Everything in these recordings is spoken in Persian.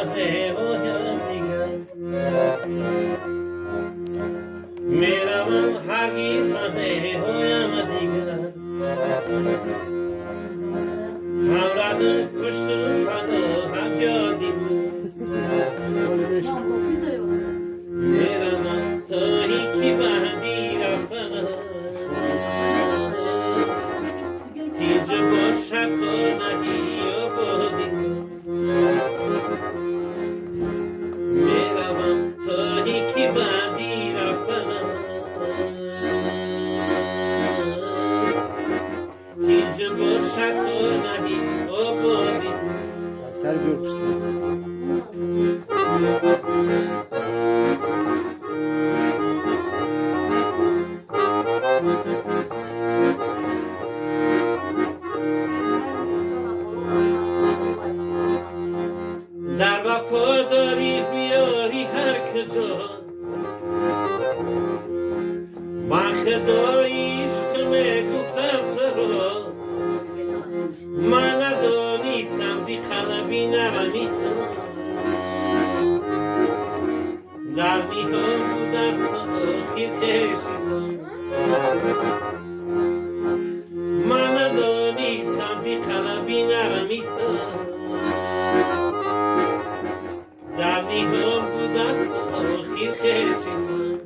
نمایم دیگر میروم هرگیز نمایم دیگر همراه کشتم هم یادی میروم تا یکی بعدی رفتنش تیز باشد تو نهی و بودی میروم تا یکی بعدی رفتنش تیز باشد تو نهی و بودی Tak ser görmüştüm. در وفاداری بیاری هر کجا من خدایی عشق میگفتم تو من ندانستم زی قلبی نرمی تو در میان بود است آخیر چشیزم من ندانستم زی قلبی نرمی تو در میان بود است آخیر چشیزم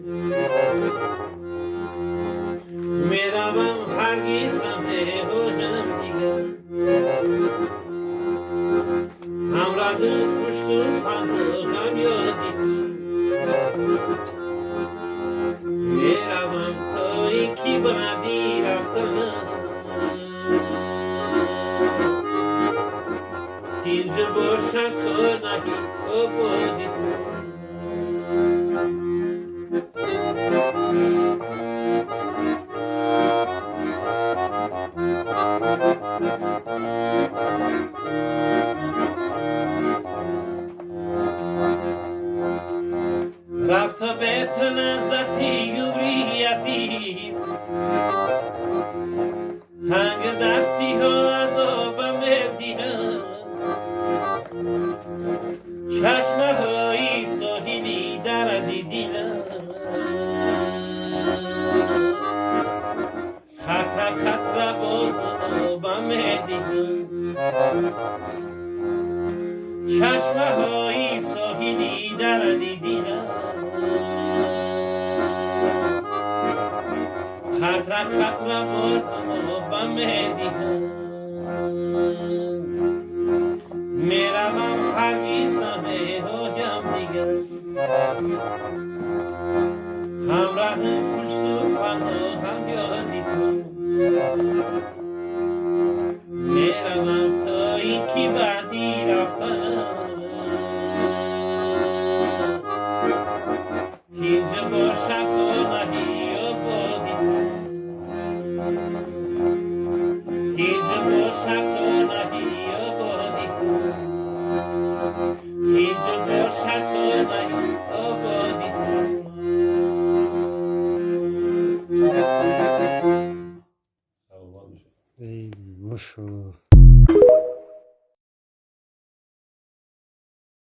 میروم هرگیز نمایم دیگر همراه کشتم هم یادی تو میروم تا یکی بعدی رفتنم تیز باشد خانگی و بودی تو رفت به تو لذتی یوری عزیز تنگ دستی ها عذابم دیدن چشمه های ساحلی در دیدن خطره خطره باز آبم دیدن چشمه های ساحلی در دیدن خطره خطره باز آبم دیدن میروم هرگیز نمایم دیگر همراه پشت و هم یادی تو میروم تا یکی بعدی رفتنم تیز باشد خانهی و بادی تو تیز باشد خانهی و بادی تو تیز باشد خانهی و بادی تو Ey maşallah.